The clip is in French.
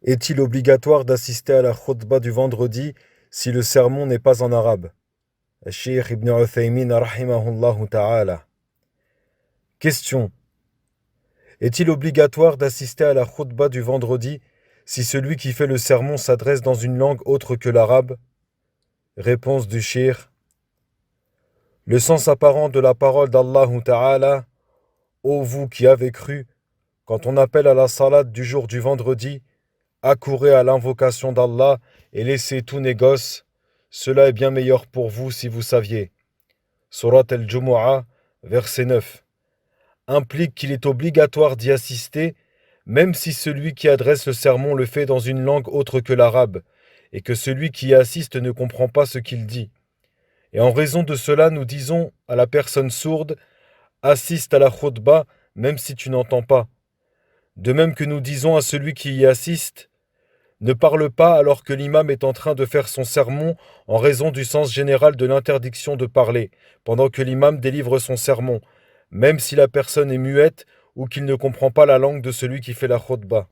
Est-il obligatoire d'assister à la khutbah du vendredi si le sermon n'est pas en arabe? Cheikh Ibn Uthaymin rahimahullah ta'ala. Question. Est-il obligatoire d'assister à la khutbah du vendredi si celui qui fait le sermon s'adresse dans une langue autre que l'arabe? Réponse du Cheikh. Le sens apparent de la parole d'Allah ta'ala: ô vous qui avez cru, quand on appelle à la salade du jour du vendredi, accourez à l'invocation d'Allah et laissez tout négoce. Cela est bien meilleur pour vous si vous saviez. Surat al-Jumu'ah, verset 9. Implique qu'il est obligatoire d'y assister, même si celui qui adresse le sermon le fait dans une langue autre que l'arabe, et que celui qui y assiste ne comprend pas ce qu'il dit. Et en raison de cela, nous disons à la personne sourde: assiste à la khutbah, même si tu n'entends pas. De même que nous disons à celui qui y assiste: ne parle pas alors que l'imam est en train de faire son sermon, en raison du sens général de l'interdiction de parler, pendant que l'imam délivre son sermon, même si la personne est muette ou qu'il ne comprend pas la langue de celui qui fait la khutbah.